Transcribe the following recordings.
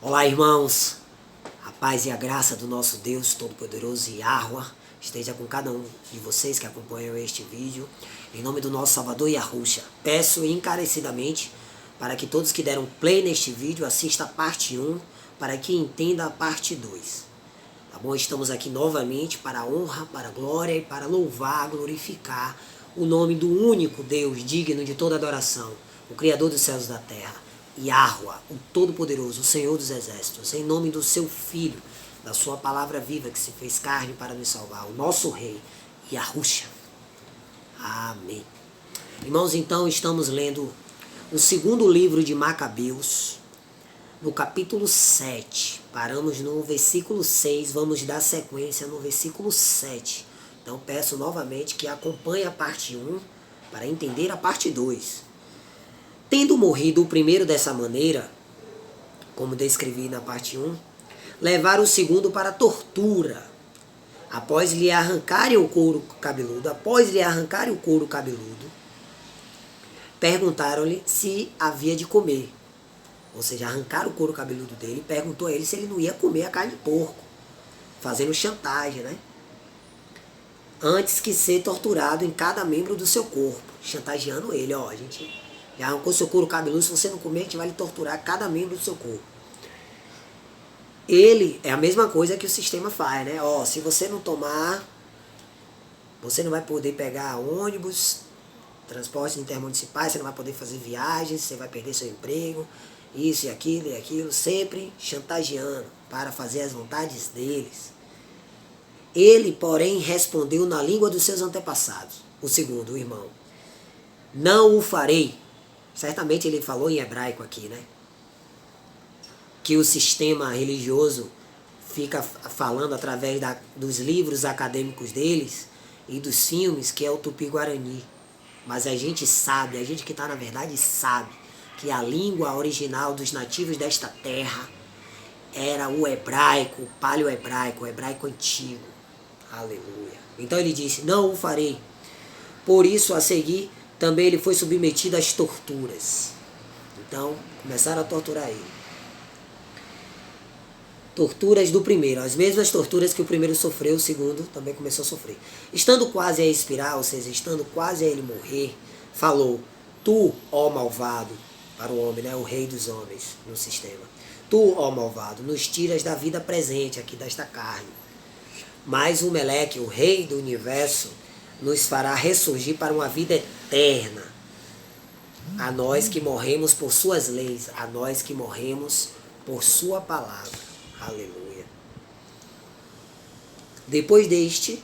Olá, irmãos. A paz e a graça do nosso Deus Todo-Poderoso Yahuwah esteja com cada um de vocês que acompanham este vídeo. Em nome do nosso Salvador Yahushua, peço encarecidamente para que todos que deram play neste vídeo assistam a parte 1, para que entenda a parte 2. Tá bom? Estamos aqui novamente para a honra, para a glória e para louvar, glorificar o nome do único Deus digno de toda adoração, o Criador dos céus e da terra, Yahuwah, o Todo-Poderoso, o Senhor dos Exércitos, em nome do seu Filho, da sua palavra viva que se fez carne para nos salvar, o nosso Rei, Yahushua. Amém. Irmãos, então estamos lendo o segundo livro de Macabeus, no capítulo 7. Paramos no versículo 6, vamos dar sequência no versículo 7. Então peço novamente que acompanhe a parte 1 para entender a parte 2. Tendo morrido o primeiro dessa maneira, como descrevi na parte 1, levaram o segundo para a tortura. Após lhe arrancarem o couro cabeludo, perguntaram-lhe se havia de comer. Ou seja, arrancaram o couro cabeludo dele e perguntou a ele se ele não ia comer a carne de porco, fazendo chantagem, né? Antes que ser torturado em cada membro do seu corpo, chantageando ele, ó, a gente já arrancou seu couro cabeludo, se você não comer, a gente vai lhe torturar cada membro do seu corpo. Ele é a mesma coisa que o sistema faz, né? Ó, se você não tomar, você não vai poder pegar ônibus, transportes intermunicipais, você não vai poder fazer viagens, você vai perder seu emprego, isso e aquilo, sempre chantageando para fazer as vontades deles. Ele, porém, respondeu na língua dos seus antepassados, o segundo, o irmão: não o farei. Certamente ele falou em hebraico aqui, né? Que o sistema religioso fica falando através dos livros acadêmicos deles e dos filmes, que é o Tupi-Guarani. Mas a gente sabe, a gente que está na verdade sabe, que a língua original dos nativos desta terra era o hebraico, o paleo-hebraico, o hebraico antigo. Aleluia. Então ele disse: não o farei. Por isso, a seguir, também ele foi submetido às torturas. Então, começaram a torturar ele. Torturas do primeiro, as mesmas torturas que o primeiro sofreu, o segundo também começou a sofrer. Estando quase a expirar, ou seja, estando quase a ele morrer, falou: tu, ó malvado, para o homem, né, o rei dos homens no sistema, tu, ó malvado, nos tiras da vida presente aqui desta carne. Mas o Meleque, o rei do universo, nos fará ressurgir para uma vida eterna. A nós que morremos por suas leis, a nós que morremos por sua palavra. Aleluia. Depois deste,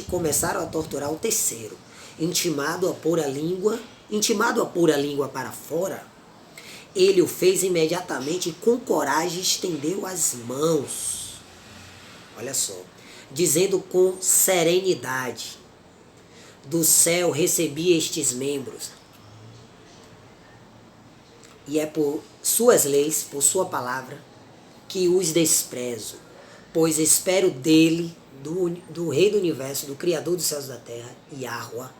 começaram a torturar o terceiro, intimado a pôr a língua para fora. Ele o fez imediatamente e com coragem estendeu as mãos. Olha só, dizendo com serenidade: do céu recebi estes membros, e é por suas leis, por sua palavra, que os desprezo, pois espero dele, do Rei do Universo, do Criador dos céus e da terra, Yahuwah,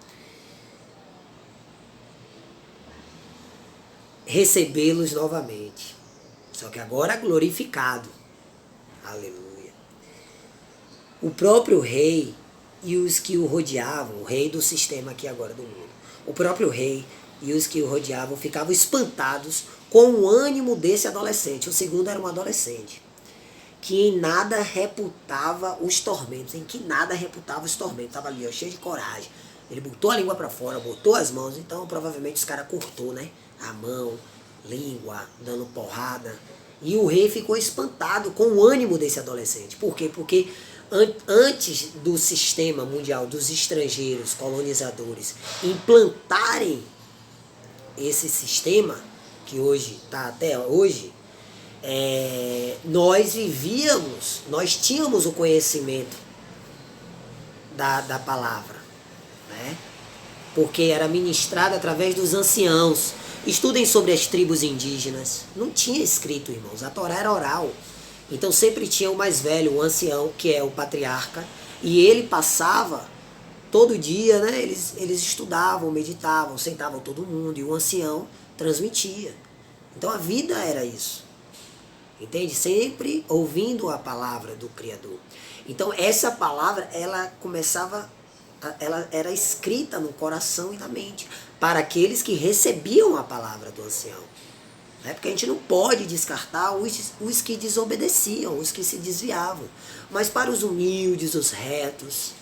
recebê-los novamente, só que agora glorificado. Aleluia. O próprio rei e os que o rodeavam, o rei do sistema aqui agora do mundo, o próprio rei e os que o rodeavam ficavam espantados com o ânimo desse adolescente. O segundo era um adolescente que em nada reputava os tormentos, estava ali, ó, cheio de coragem. Ele botou a língua para fora, botou as mãos, então provavelmente os caras cortou, né? A mão, língua, dando porrada. E o rei ficou espantado com o ânimo desse adolescente. Por quê? Porque antes do sistema mundial, dos estrangeiros colonizadores implantarem esse sistema, que hoje está até hoje, nós tínhamos o conhecimento da palavra, né? Porque era ministrado através dos anciãos. Estudem sobre as tribos indígenas. Não tinha escrito, irmãos, a Torá era oral. Então sempre tinha o mais velho, o ancião, que é o patriarca, e ele passava todo dia, né? Eles estudavam, meditavam, sentavam todo mundo, e o ancião transmitia. Então a vida era isso. Entende? Sempre ouvindo a palavra do Criador. Então essa palavra, ela era escrita no coração e na mente, para aqueles que recebiam a palavra do ancião. Porque a gente não pode descartar os que desobedeciam, os que se desviavam. Mas para os humildes, os retos,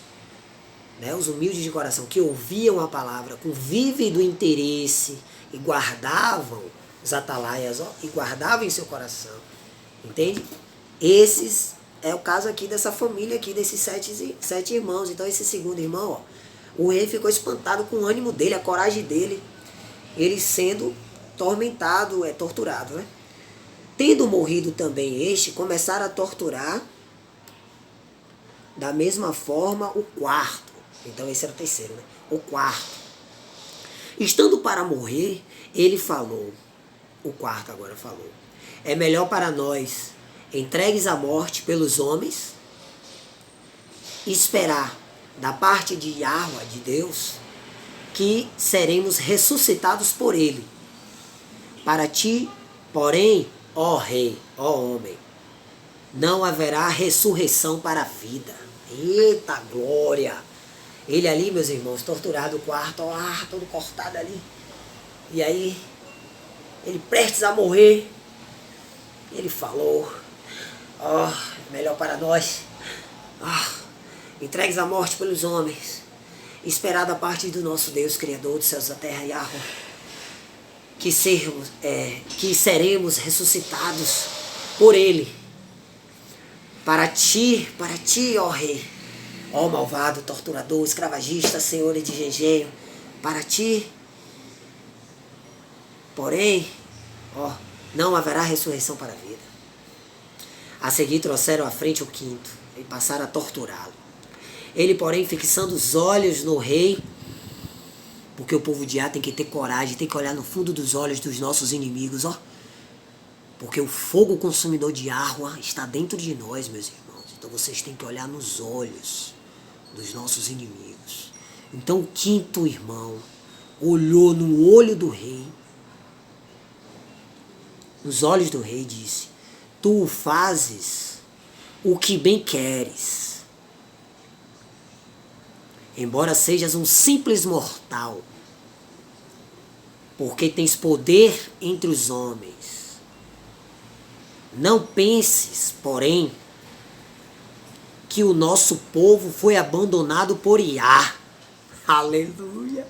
os humildes de coração, que ouviam a palavra com vívido interesse e guardavam os atalaias, e guardavam em seu coração, entende? Esses é o caso aqui dessa família aqui, desses sete irmãos. Então esse segundo irmão, o rei ficou espantado com o ânimo dele, a coragem dele, ele sendo tormentado, torturado, né? Tendo morrido também este, começaram a torturar da mesma forma o quarto. Então esse era o terceiro, né? O quarto. Estando para morrer, ele falou, o quarto agora falou: é melhor para nós, entregues à morte pelos homens, esperar da parte de Yahweh, de Deus, que seremos ressuscitados por ele. Para ti, porém, ó rei, ó homem, não haverá ressurreição para a vida. Eita glória! Ele ali, meus irmãos, torturado, o quarto, todo cortado ali. E aí, ele prestes a morrer, ele falou: melhor para nós, entregues à morte pelos homens, esperar da parte do nosso Deus, Criador dos céus e da terra, Yahweh, que seremos ressuscitados por ele. Para ti, ó rei, ó malvado, torturador, escravagista, senhor de engenho, para ti, porém, não haverá ressurreição para a vida. A seguir trouxeram à frente o quinto e passaram a torturá-lo. Ele, porém, fixando os olhos no rei, porque o povo de Á tem que ter coragem, tem que olhar no fundo dos olhos dos nossos inimigos, porque o fogo consumidor de Yahweh está dentro de nós, meus irmãos. Então vocês têm que olhar nos olhos dos nossos inimigos. Então o quinto irmão olhou no olho do rei, nos olhos do rei, e disse: tu fazes o que bem queres. Embora sejas um simples mortal, porque tens poder entre os homens. Não penses, porém, que o nosso povo foi abandonado por Iá. Aleluia!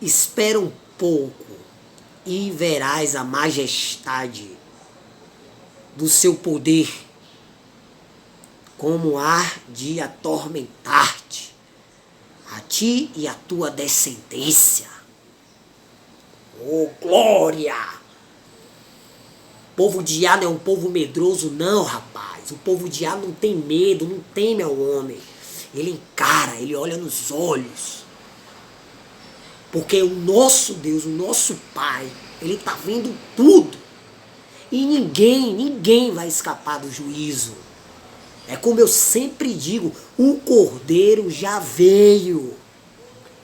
Espera um pouco e verás a majestade do seu poder, como há de atormentar-te, a ti e a tua descendência. Oh, glória! O povo de Iá não é um povo medroso, não, rapaz. O povo de Iá não tem medo, não teme ao homem. Ele encara, ele olha nos olhos. Porque o nosso Deus, o nosso Pai, ele está vendo tudo. E ninguém vai escapar do juízo. É como eu sempre digo, o Cordeiro já veio.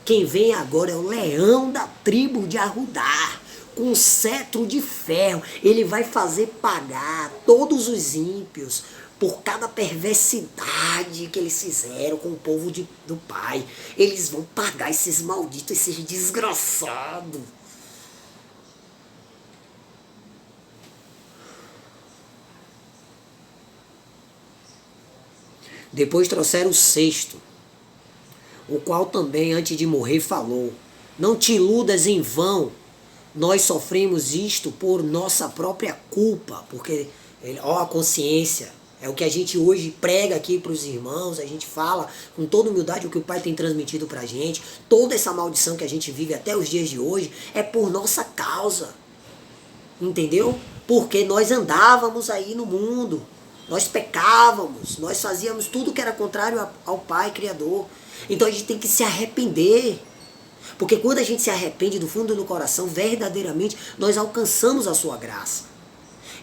Quem vem agora é o leão da tribo de Arrudá, com um cetro de ferro. Ele vai fazer pagar todos os ímpios por cada perversidade que eles fizeram com o povo do Pai. Eles vão pagar esses malditos, esses desgraçados. Depois trouxeram o sexto, o qual também, antes de morrer, falou: não te iludas em vão, nós sofremos isto por nossa própria culpa. Porque, a consciência, é o que a gente hoje prega aqui para os irmãos, a gente fala com toda humildade o que o Pai tem transmitido para a gente. Toda essa maldição que a gente vive até os dias de hoje é por nossa causa, entendeu? Porque nós andávamos aí no mundo, nós pecávamos, nós fazíamos tudo que era contrário ao Pai Criador. Então a gente tem que se arrepender. Porque quando a gente se arrepende do fundo do coração, verdadeiramente, nós alcançamos a sua graça.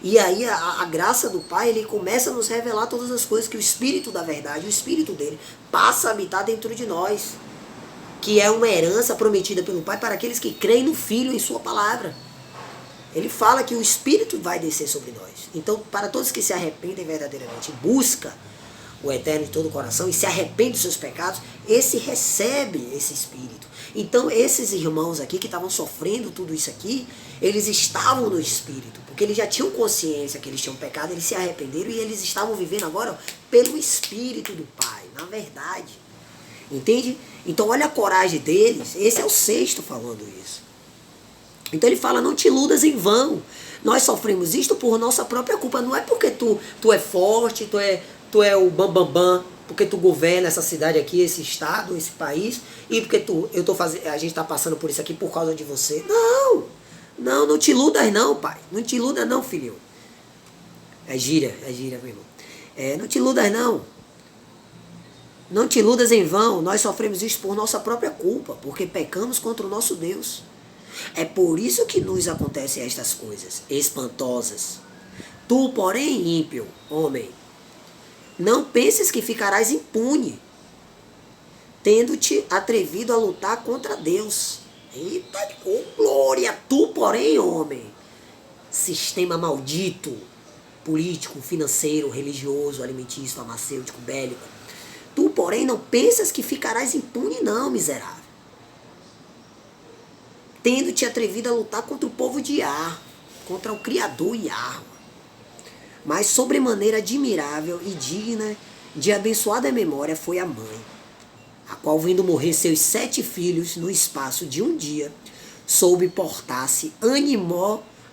E aí a graça do Pai, ele começa a nos revelar todas as coisas que o Espírito da verdade, o Espírito dele, passa a habitar dentro de nós. Que é uma herança prometida pelo Pai para aqueles que creem no Filho e em sua palavra. Ele fala que o Espírito vai descer sobre nós. Então, para todos que se arrependem verdadeiramente, busca o Eterno de todo o coração e se arrepende dos seus pecados, esse recebe esse Espírito. Então, esses irmãos aqui que estavam sofrendo tudo isso aqui, eles estavam no Espírito, porque eles já tinham consciência que eles tinham pecado, eles se arrependeram e eles estavam vivendo agora pelo Espírito do Pai, na verdade. Entende? Então, olha a coragem deles. Esse é o sexto falando isso. Então ele fala, não te iludas em vão. Nós sofremos isto por nossa própria culpa. Não é porque tu é forte, tu é o bambambam, porque tu governa essa cidade aqui, esse estado, esse país, e porque a gente está passando por isso aqui por causa de você. Não te iludas não, pai. Não te iludas não, filho. É gíria, meu irmão. Não te iludas não. Não te iludas em vão. Nós sofremos isso por nossa própria culpa, porque pecamos contra o nosso Deus. É por isso que nos acontecem estas coisas espantosas. Tu, porém, ímpio, homem, não penses que ficarás impune, tendo-te atrevido a lutar contra Deus. Eita, glória! Tu, porém, homem, sistema maldito, político, financeiro, religioso, alimentício, farmacêutico, bélico. Tu, porém, não pensas que ficarás impune, não, miserável. Tendo te atrevido a lutar contra o povo de Yah, contra o Criador Yah. Mas sobremaneira admirável e digna de abençoada memória foi a mãe, a qual, vendo morrer seus 7 filhos no espaço de um dia, soube portar-se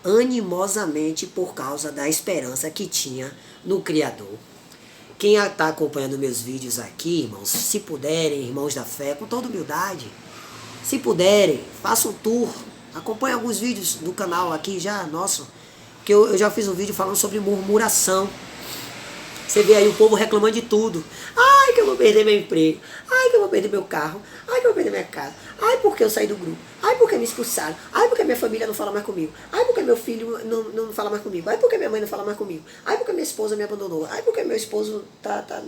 animosamente por causa da esperança que tinha no Criador. Quem está acompanhando meus vídeos aqui, irmãos, se puderem, irmãos da fé, com toda humildade, se puderem, façam um tour, acompanhem alguns vídeos do canal aqui já, nosso, que eu já fiz um vídeo falando sobre murmuração. Você vê aí o povo reclamando de tudo. Ai, que eu vou perder meu emprego. Ai, que eu vou perder meu carro. Ai, que eu vou perder minha casa. Ai, porque eu saí do grupo. Ai, porque me expulsaram. Ai, porque minha família não fala mais comigo. Ai, porque meu filho não fala mais comigo. Ai, porque minha mãe não fala mais comigo. Ai, porque minha esposa me abandonou. Ai, porque meu esposo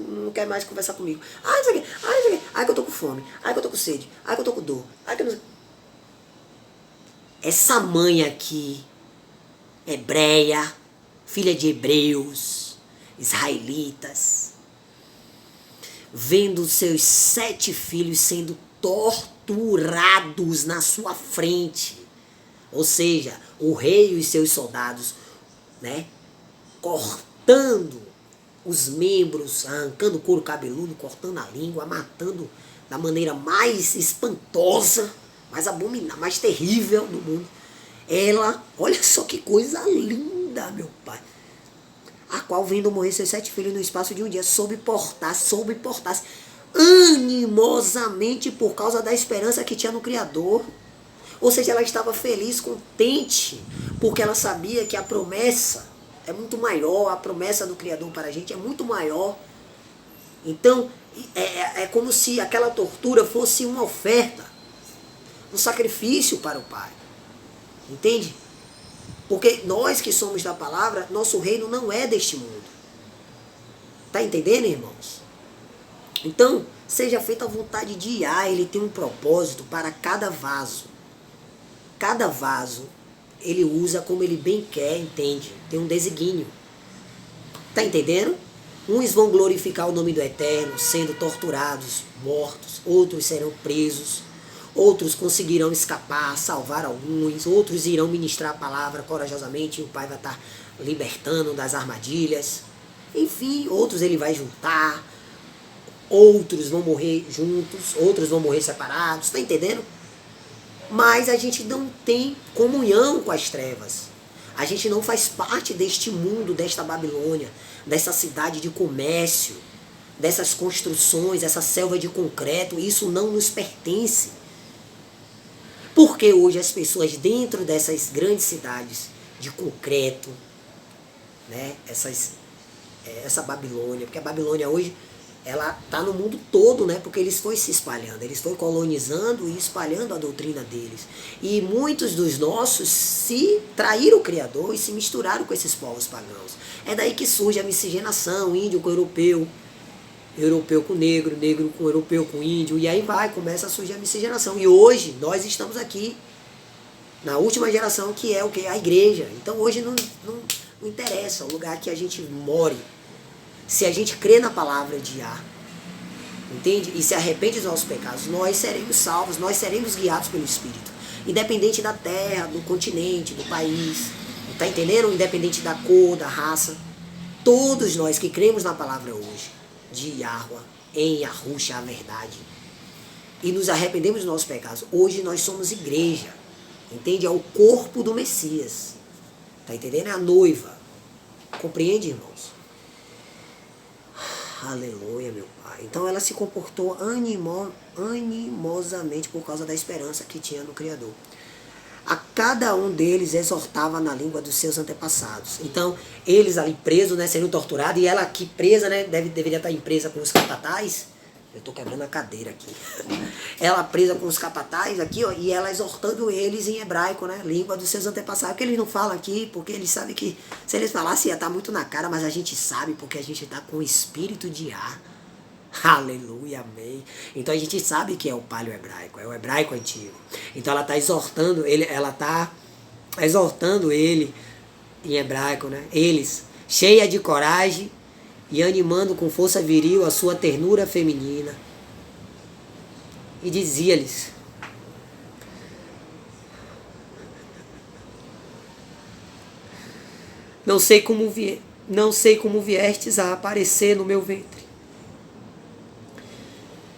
não quer mais conversar comigo. Ai, não sei o quê. Ai, não sei o quê. Ai, que eu tô com fome. Ai, que eu tô com sede. Ai, que eu tô com dor. Ai, que eu não sei. Essa mãe aqui, hebreia, filha de hebreus, israelitas, vendo seus 7 filhos sendo torturados na sua frente. Ou seja, o rei e os seus soldados, né, cortando os membros, arrancando o couro cabeludo, cortando a língua, matando da maneira mais espantosa, mais abominável, mais terrível do mundo. Ela, olha só que coisa linda, meu pai. A qual, vendo morrer seus 7 filhos no espaço de um dia, soube portar-se animosamente por causa da esperança que tinha no Criador. Ou seja, ela estava feliz, contente, porque ela sabia que a promessa é muito maior, a promessa do Criador para a gente é muito maior. Então, é como se aquela tortura fosse uma oferta, um sacrifício para o Pai. Entende? Porque nós que somos da palavra, nosso reino não é deste mundo. Tá entendendo, irmãos? Então, seja feita a vontade de Yah, ele tem um propósito para cada vaso. Cada vaso, ele usa como ele bem quer, entende? Tem um desígnio. Tá entendendo? Uns vão glorificar o nome do Eterno, sendo torturados, mortos. Outros serão presos. Outros conseguirão escapar, salvar alguns. Outros irão ministrar a palavra corajosamente e o Pai vai estar libertando das armadilhas. Enfim, outros ele vai juntar. Outros vão morrer juntos. Outros vão morrer separados. Tá entendendo? Mas a gente não tem comunhão com as trevas. A gente não faz parte deste mundo, desta Babilônia, dessa cidade de comércio, dessas construções, essa selva de concreto. Isso não nos pertence. Porque hoje as pessoas dentro dessas grandes cidades de concreto, né, essa Babilônia, porque a Babilônia hoje ela está no mundo todo, né, porque eles foram se espalhando, eles foram colonizando e espalhando a doutrina deles. E muitos dos nossos se traíram o Criador e se misturaram com esses povos pagãos. É daí que surge a miscigenação, índio com europeu, europeu com negro, negro com europeu com índio, e aí começa a surgir a miscigenação. E hoje nós estamos aqui, Na última geração, que é o que? A igreja. Então hoje não interessa o lugar que a gente more. Se a gente crê na palavra de Yah, entende? E se arrepende dos nossos pecados, nós seremos salvos, nós seremos guiados pelo Espírito. Independente da terra, do continente, do país. Tá entendendo? Independente da cor, da raça. Todos nós que cremos na palavra hoje, de Yahweh, em Yahushua, a verdade, e nos arrependemos dos nossos pecados, hoje nós somos igreja. Entende? É o corpo do Messias. Tá entendendo? É a noiva. Compreende, irmãos? Aleluia, meu Pai. Então ela se comportou animosamente por causa da esperança que tinha no Criador. A cada um deles exortava na língua dos seus antepassados. Então, eles ali presos, né, sendo torturados, e ela aqui presa, né, deveria estar presa com os capatazes. Eu estou quebrando a cadeira aqui. Ela presa com os capatazes aqui, ó, e ela exortando eles em hebraico, né, língua dos seus antepassados. Porque eles não falam aqui, porque eles sabem que se eles falassem ia estar muito na cara, mas a gente sabe porque a gente está com o espírito de ar. Aleluia, amém. Então a gente sabe que é o paleo hebraico, é o hebraico antigo. Então ela está exortando ele, em hebraico, né? Eles, cheia de coragem e animando com força viril a sua ternura feminina. E dizia-lhes: não sei como viestes a aparecer no meu ventre.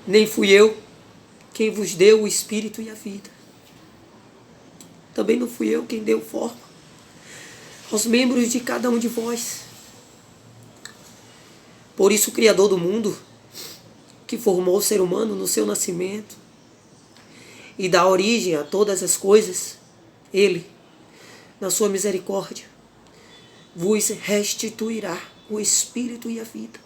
Nem fui eu quem vos deu o espírito e a vida. Também não fui eu quem deu forma aos membros de cada um de vós. Por isso o Criador do mundo, que formou o ser humano no seu nascimento e dá origem a todas as coisas, Ele, na sua misericórdia, vos restituirá o espírito e a vida.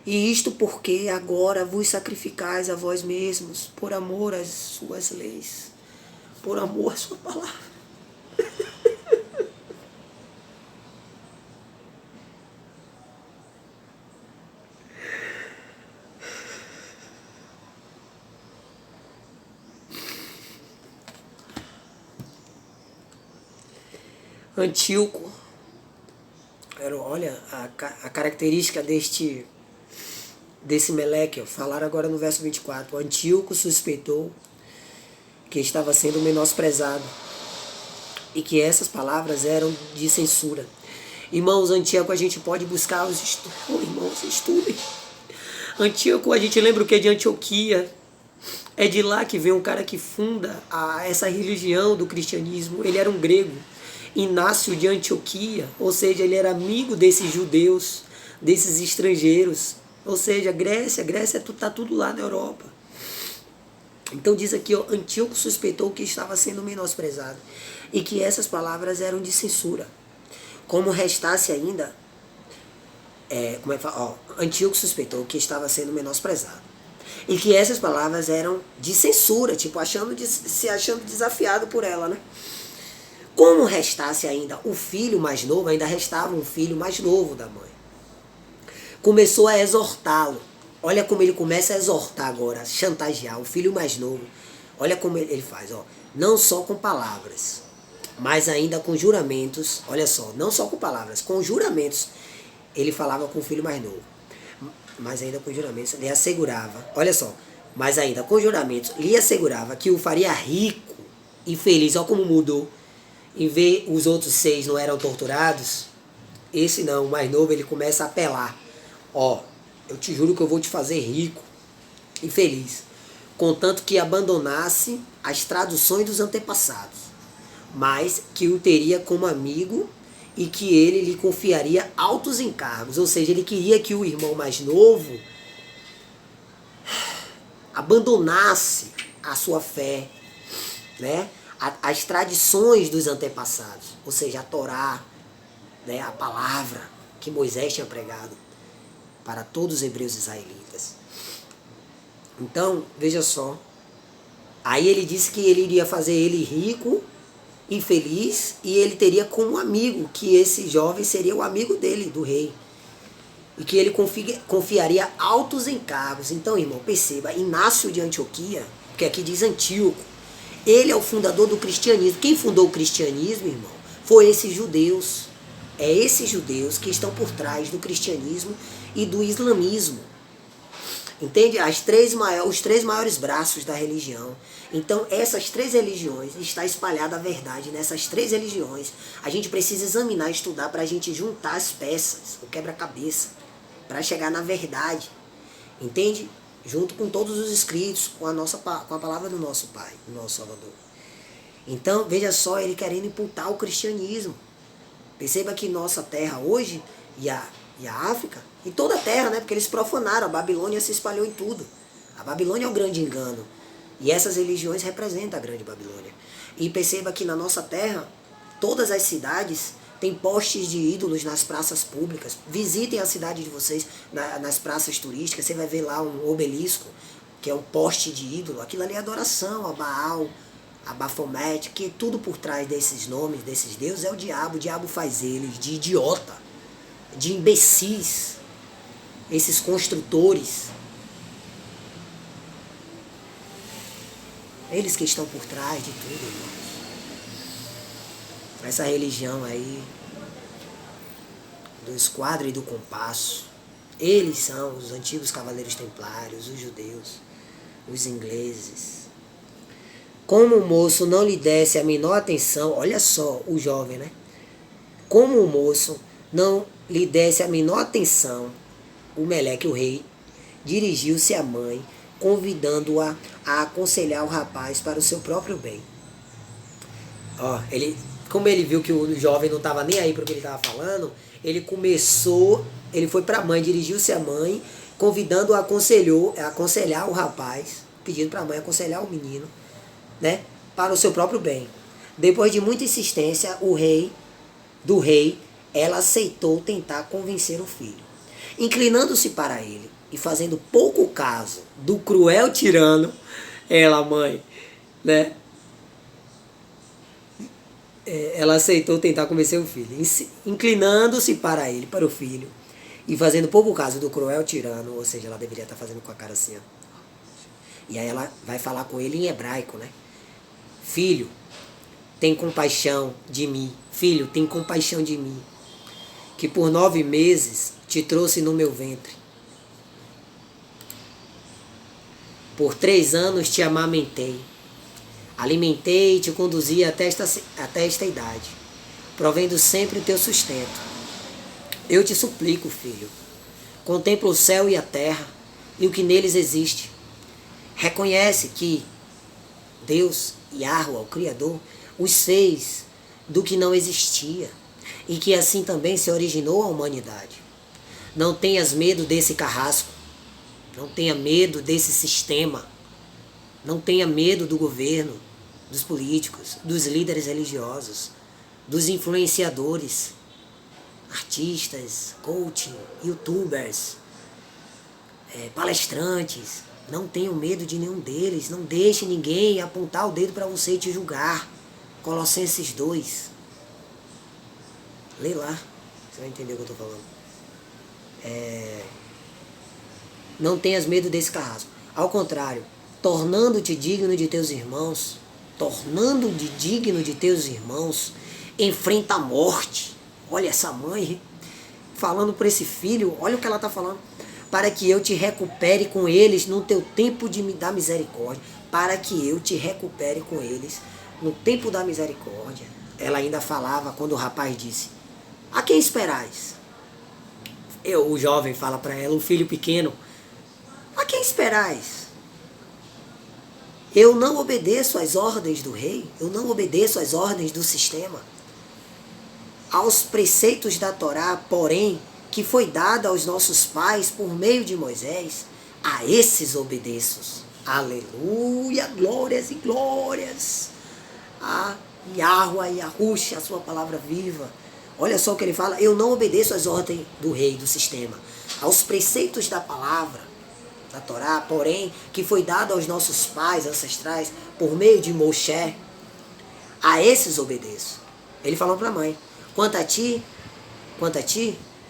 E isto porque agora vos sacrificais a vós mesmos, por amor às suas leis, por amor à sua palavra. Antíoco, olha a característica desse Meleque, falaram agora no verso 24. Antíoco suspeitou que estava sendo menosprezado e que essas palavras eram de censura. Irmãos, Antíoco a gente pode buscar os estudos. Irmãos, estudem. Antíoco, a gente lembra o que é de Antioquia. É de lá que vem um cara que funda essa religião do cristianismo. Ele era um grego, Inácio de Antioquia, ou seja, ele era amigo desses judeus, desses estrangeiros. Ou seja, Grécia está tudo lá na Europa. Então diz aqui, ó, Antíoco suspeitou que estava sendo menosprezado e que essas palavras eram de censura. Como restasse ainda, Antíoco suspeitou que estava sendo menosprezado e que essas palavras eram de censura, tipo, se achando desafiado por ela, né? Como restasse ainda o filho mais novo, ainda restava um filho mais novo da mãe. Começou a exortá-lo. Olha como ele começa a exortar agora, a chantagear o filho mais novo. Olha como ele faz, ó. Não só com palavras, mas ainda com juramentos. Olha só, não só com palavras, com juramentos. Ele falava com o filho mais novo. Mas ainda com juramentos, lhe assegurava. Olha só, mas ainda com juramentos, lhe assegurava que o faria rico e feliz. Olha como mudou. Em vez os outros 6 não eram torturados, esse não, o mais novo, ele começa a apelar. Ó, eu te juro que eu vou te fazer rico e feliz, contanto que abandonasse as traduções dos antepassados, mas que o teria como amigo e que ele lhe confiaria altos encargos. Ou seja, ele queria que o irmão mais novo abandonasse a sua fé, né? As tradições dos antepassados, ou seja, a Torá, né? A palavra que Moisés tinha pregado para todos os hebreus israelitas. Então, veja só. Aí ele disse que ele iria fazer ele rico e feliz, e ele teria como amigo, que esse jovem seria o amigo dele, do rei. E que ele confiaria altos encargos. Então, irmão, perceba, Inácio de Antioquia, porque aqui diz Antíoco, Ele é o fundador do cristianismo. Quem fundou o cristianismo, irmão, foi esses judeus. É esses judeus que estão por trás do cristianismo e do islamismo. Entende? Os três maiores braços da religião. Então, essas três religiões, está espalhada a verdade nessas três religiões. A gente precisa examinar, estudar para a gente juntar as peças, o quebra-cabeça, para chegar na verdade. Entende? Junto com todos os escritos, com a palavra do nosso Pai, do nosso Salvador. Então, veja só, ele querendo imputar o cristianismo. Perceba que nossa terra hoje, e a África, e toda a terra, né? Porque eles profanaram, a Babilônia se espalhou em tudo. A Babilônia é o grande engano. E essas religiões representam a grande Babilônia. E perceba que na nossa terra, todas as cidades têm postes de ídolos nas praças públicas. Visitem a cidade de vocês, nas praças turísticas, você vai ver lá um obelisco, que é um poste de ídolo. Aquilo ali é adoração a Baal, a Bafomete, que tudo por trás desses nomes, desses deuses, é o diabo. O diabo faz eles de idiota, de imbecis, esses construtores. Eles que estão por trás de tudo, irmãos. Essa religião aí, do esquadro e do compasso, eles são os antigos cavaleiros templários, os judeus, os ingleses. Como o moço não lhe desse a menor atenção, olha só o jovem, né? Como o moço não lhe desse a menor atenção, o Meleque, o rei, dirigiu-se à mãe, convidando-a a aconselhar o rapaz para o seu próprio bem. Ó, como ele viu que o jovem não estava nem aí para o que ele estava falando, ele foi para a mãe, dirigiu-se à mãe, convidando-a a aconselhar o rapaz, pedindo para a mãe aconselhar o menino, né, para o seu próprio bem. Depois de muita insistência do rei, ela aceitou tentar convencer o filho. Inclinando-se para ele e fazendo pouco caso do cruel tirano, ela, mãe, né, ela aceitou tentar convencer o filho. Inclinando-se para ele, para o filho, e fazendo pouco caso do cruel tirano, ou seja, ela deveria estar fazendo com a cara assim, ó. E aí ela vai falar com ele em hebraico, né? Filho, tem compaixão de mim. Filho, tem compaixão de mim, que por 9 meses te trouxe no meu ventre. Por 3 anos te amamentei. Alimentei e te conduzi até esta idade, provendo sempre o teu sustento. Eu te suplico, filho, contempla o céu e a terra e o que neles existe. Reconhece que Deus, Yahweh, o Criador, os fez do que não existia e que assim também se originou a humanidade. Não tenhas medo desse carrasco, não tenha medo desse sistema, não tenha medo do governo, dos políticos, dos líderes religiosos, dos influenciadores, artistas, coaching, youtubers, palestrantes. Não tenha medo de nenhum deles. Não deixe ninguém apontar o dedo para você e te julgar. Colossenses 2. Lê lá, você vai entender o que eu estou falando. Não tenhas medo desse carrasco. Ao contrário, tornando-te digno de teus irmãos, enfrenta a morte. Olha essa mãe falando para esse filho, olha o que ela está falando. Para que eu te recupere com eles no teu tempo da misericórdia. Para que eu te recupere com eles no tempo da misericórdia. Ela ainda falava quando o rapaz disse: a quem esperais? O jovem fala para ela, o filho pequeno: a quem esperais? Eu não obedeço às ordens do rei, eu não obedeço às ordens do sistema. Aos preceitos da Torá, porém, que foi dada aos nossos pais por meio de Moisés, a esses obedeço. Aleluia, glórias e glórias a Yahweh e Yahushua, a sua palavra viva. Olha só o que ele fala: eu não obedeço às ordens do rei, do sistema, aos preceitos da palavra, da Torá, porém, que foi dado aos nossos pais ancestrais por meio de Moshe, a esses obedeço. Ele falou para a mãe: quanto a ti,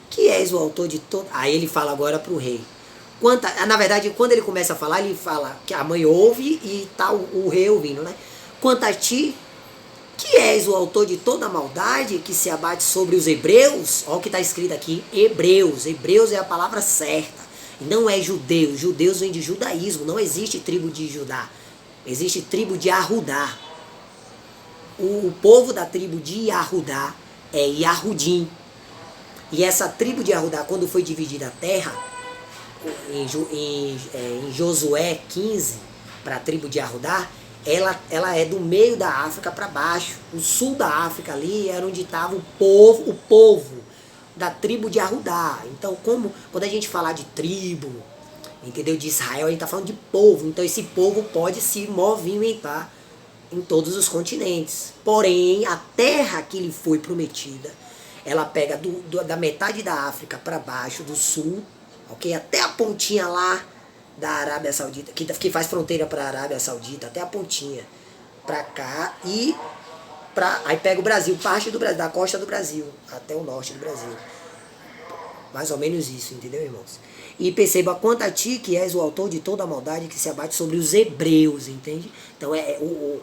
que és o autor de todo... Aí ele fala agora para o rei. Na verdade, quando ele começa a falar, ele fala que a mãe ouve e está o rei ouvindo, né? Quanto a ti, que és o autor de toda a maldade que se abate sobre os hebreus, olha o que está escrito aqui, hebreus, hebreus é a palavra certa, não é judeus, judeus vem de judaísmo, não existe tribo de Judá, existe tribo de Arudá, o povo da tribo de Arudá é Yahudim, e essa tribo de Arudá, quando foi dividida a terra, em Josué 15, para a tribo de Arudá, ela é do meio da África para baixo. O sul da África ali era onde estava o povo da tribo de Arudá. Então, quando a gente falar de tribo, entendeu? De Israel, a gente está falando de povo. Então, esse povo pode se movimentar em todos os continentes. Porém, a terra que lhe foi prometida, ela pega da metade da África para baixo, do sul, ok? Até a pontinha lá da Arábia Saudita, que faz fronteira para a Arábia Saudita, até a pontinha, para cá, aí pega o Brasil, parte do Brasil, da costa do Brasil, até o norte do Brasil. Mais ou menos isso, entendeu, irmãos? E perceba quanto a ti que és o autor de toda a maldade que se abate sobre os hebreus, entende? Então,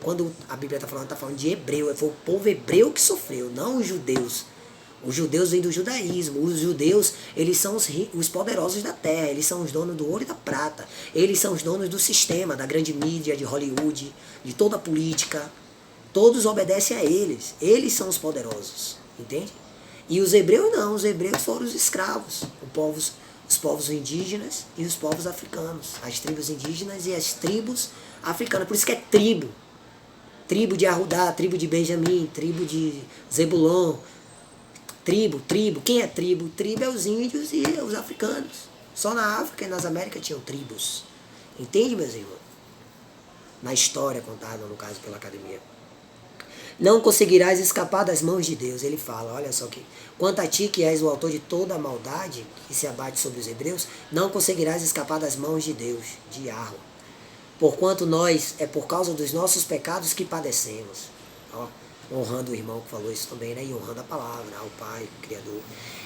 quando a Bíblia está falando de hebreu, foi o povo hebreu que sofreu, não os judeus. Os judeus vêm do judaísmo. Os judeus, eles são os poderosos da terra. Eles são os donos do ouro e da prata. Eles são os donos do sistema, da grande mídia, de Hollywood, de toda a política. Todos obedecem a eles. Eles são os poderosos. Entende? E os hebreus não. Os hebreus foram os escravos. Os povos indígenas e os povos africanos. As tribos indígenas e as tribos africanas. Por isso que é tribo. Tribo de Arudá, tribo de Benjamim, tribo de Zebulon. Tribo, quem é tribo? Tribo é os índios e os africanos. Só na África e nas Américas tinham tribos. Entende, meus irmãos? Na história contada, no caso, pela academia. Não conseguirás escapar das mãos de Deus. Ele fala, olha só aqui. Quanto a ti, que és o autor de toda a maldade que se abate sobre os hebreus, não conseguirás escapar das mãos de Deus, de Yahweh. Porquanto nós, é por causa dos nossos pecados que padecemos. Ó. Honrando o irmão que falou isso também, né? E honrando a palavra, ao Pai, o Criador.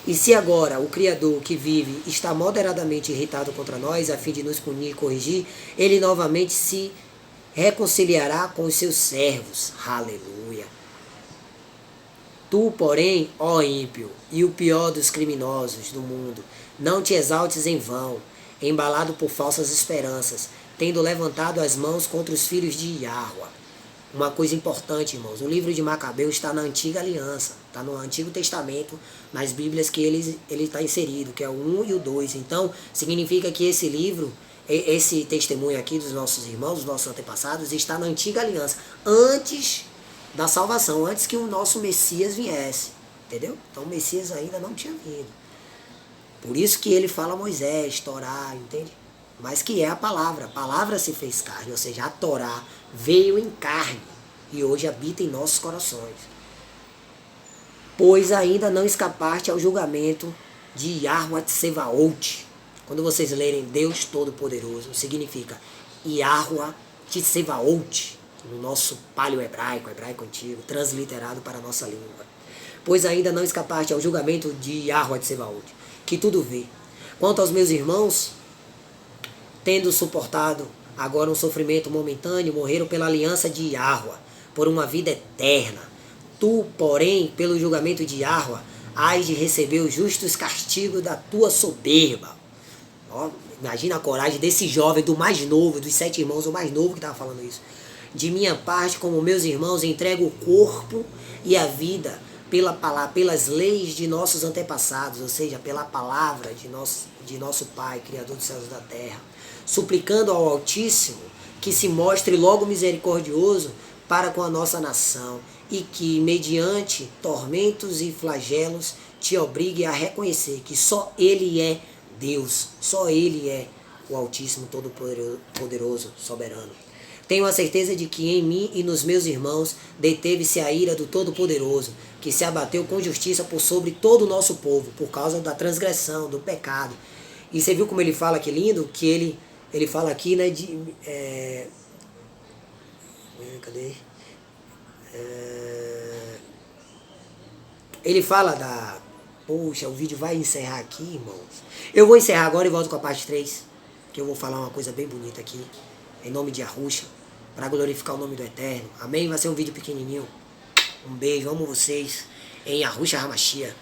E se agora o Criador que vive está moderadamente irritado contra nós, a fim de nos punir e corrigir, ele novamente se reconciliará com os seus servos. Aleluia. Tu, porém, ó ímpio, e o pior dos criminosos do mundo, não te exaltes em vão, embalado por falsas esperanças, tendo levantado as mãos contra os filhos de Yahweh. Uma coisa importante, irmãos, o livro de Macabeu está na Antiga Aliança, está no Antigo Testamento, nas Bíblias que ele está inserido, que é o 1 e o 2. Então, significa que esse livro, esse testemunho aqui dos nossos irmãos, dos nossos antepassados, está na Antiga Aliança, antes da salvação, antes que o nosso Messias viesse, entendeu? Então, o Messias ainda não tinha vindo. Por isso que ele fala a Moisés, Torá, entende? Mas que é a palavra se fez carne, ou seja, a Torá veio em carne e hoje habita em nossos corações. Pois ainda não escapaste ao julgamento de Yahweh Tsevaot. Quando vocês lerem Deus Todo-Poderoso, significa Yahweh Tsevaot, no nosso paleo-hebraico, hebraico antigo, transliterado para a nossa língua. Pois ainda não escapaste ao julgamento de Yahweh Tsevaot, que tudo vê. Quanto aos meus irmãos, tendo suportado agora um sofrimento momentâneo, morreram pela aliança de Yahweh, por uma vida eterna. Tu, porém, pelo julgamento de Yahweh, hás de receber os justos castigos da tua soberba. Ó, imagina a coragem desse jovem, do mais novo, dos 7 irmãos, o mais novo que estava falando isso. De minha parte, como meus irmãos, entrego o corpo e a vida pelas leis de nossos antepassados, ou seja, pela palavra de nosso Pai, Criador dos céus e da terra, suplicando ao Altíssimo que se mostre logo misericordioso para com a nossa nação e que, mediante tormentos e flagelos, te obrigue a reconhecer que só Ele é Deus, só Ele é o Altíssimo, Todo-Poderoso, Soberano. Tenho a certeza de que em mim e nos meus irmãos deteve-se a ira do Todo-Poderoso, que se abateu com justiça por sobre todo o nosso povo, por causa da transgressão, do pecado. E você viu como ele fala, que lindo? Que ele fala aqui, né, cadê? Ele fala da... Poxa, o vídeo vai encerrar aqui, irmãos. Eu vou encerrar agora e volto com a parte 3, que eu vou falar uma coisa bem bonita aqui, em nome de Yahushua, para glorificar o nome do Eterno. Amém? Vai ser um vídeo pequenininho. Um beijo, amo vocês. Em Yahushua HaMashiach.